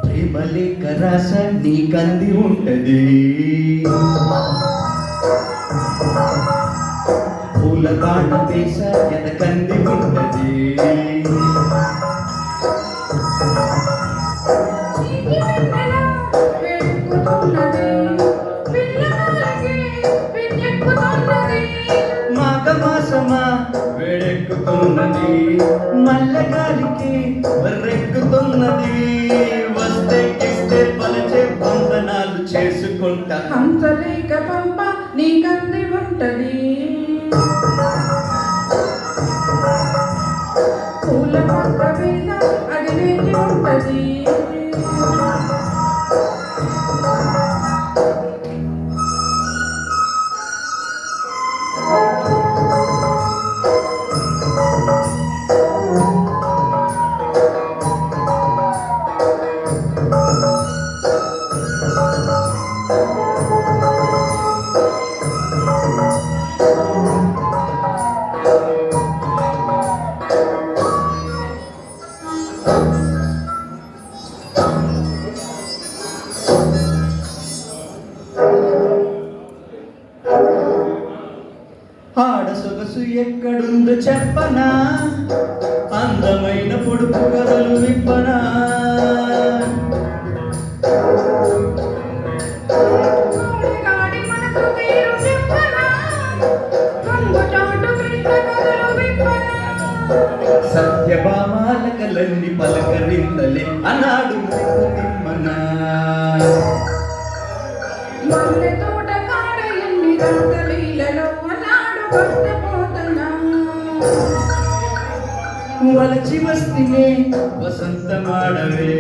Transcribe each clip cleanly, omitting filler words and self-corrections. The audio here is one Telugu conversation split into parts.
ప్రేమలేఖ రాస నీకంది ఉంటది, పూల బాణ వేస ఎదకంది ఉంటది. మాఘమాసమా వేడెక్కుతున్నది, మల్లగాలికి రెక్కుతున్నది. వస్తే కిస్తే పలచే వందనాలు చేసుకుంటా. హంసలేక పంప నీకంది ఉంటది, పూల పక్క మీద అది వేచి ఉంటది. ఆడ సొగసు ఎక్కడుందో చెప్పనా, అందమైన పొడుపు కథలు విప్పనా. సత్యభామాలకలన్నీ పలకరింతలే అన్నాడు తిమ్మనా. మల్లె తోట కాడ ఎన్ని గంటలీలలో అన్నాడు పట్టపోతనా. వలచి వస్తేనే వసంతమాడవే,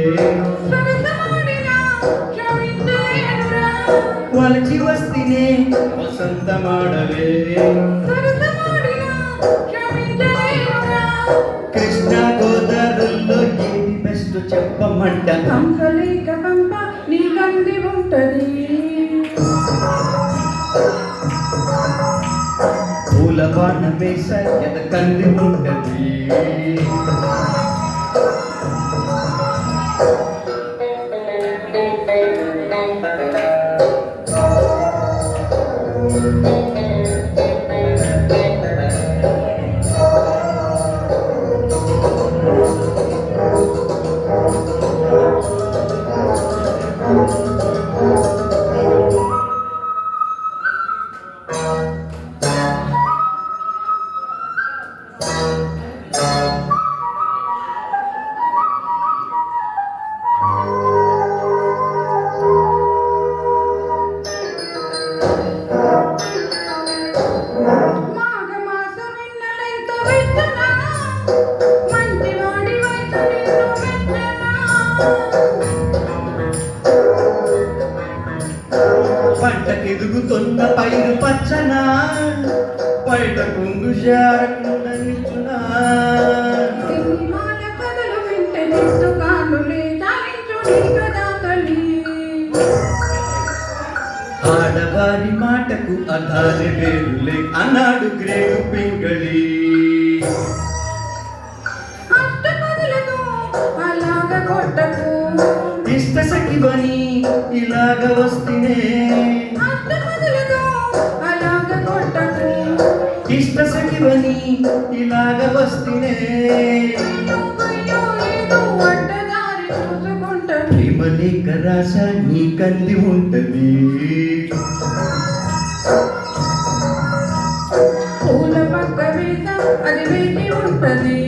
వలచి వస్తేనే వసంతమాడవే. కృష్ణా గోదావరిలో ఏది బెస్ట్ చెప్పమంట. హంసలేక పంప నీకంది ఉంటది, పూల బాణ వేస ఎదకంది ఉంటది. పంటకెదుగుతున్న పైరు పచ్చనా, బయట కుంగు శారకుండా నిల్చునా. ఆడవారి మాటకు అధారి వేరులే అన్నాడు గ్రేగు పింగళి. ఇష్ట సఖివని ఇలాగ వస్తేనే, ఇష్ట సఖివని ఇలాగ వస్తేనే. ప్రేమలేఖ రాస నీకంది ఉంటది, పూల పక్క మీద అది వేచి ఉంటది.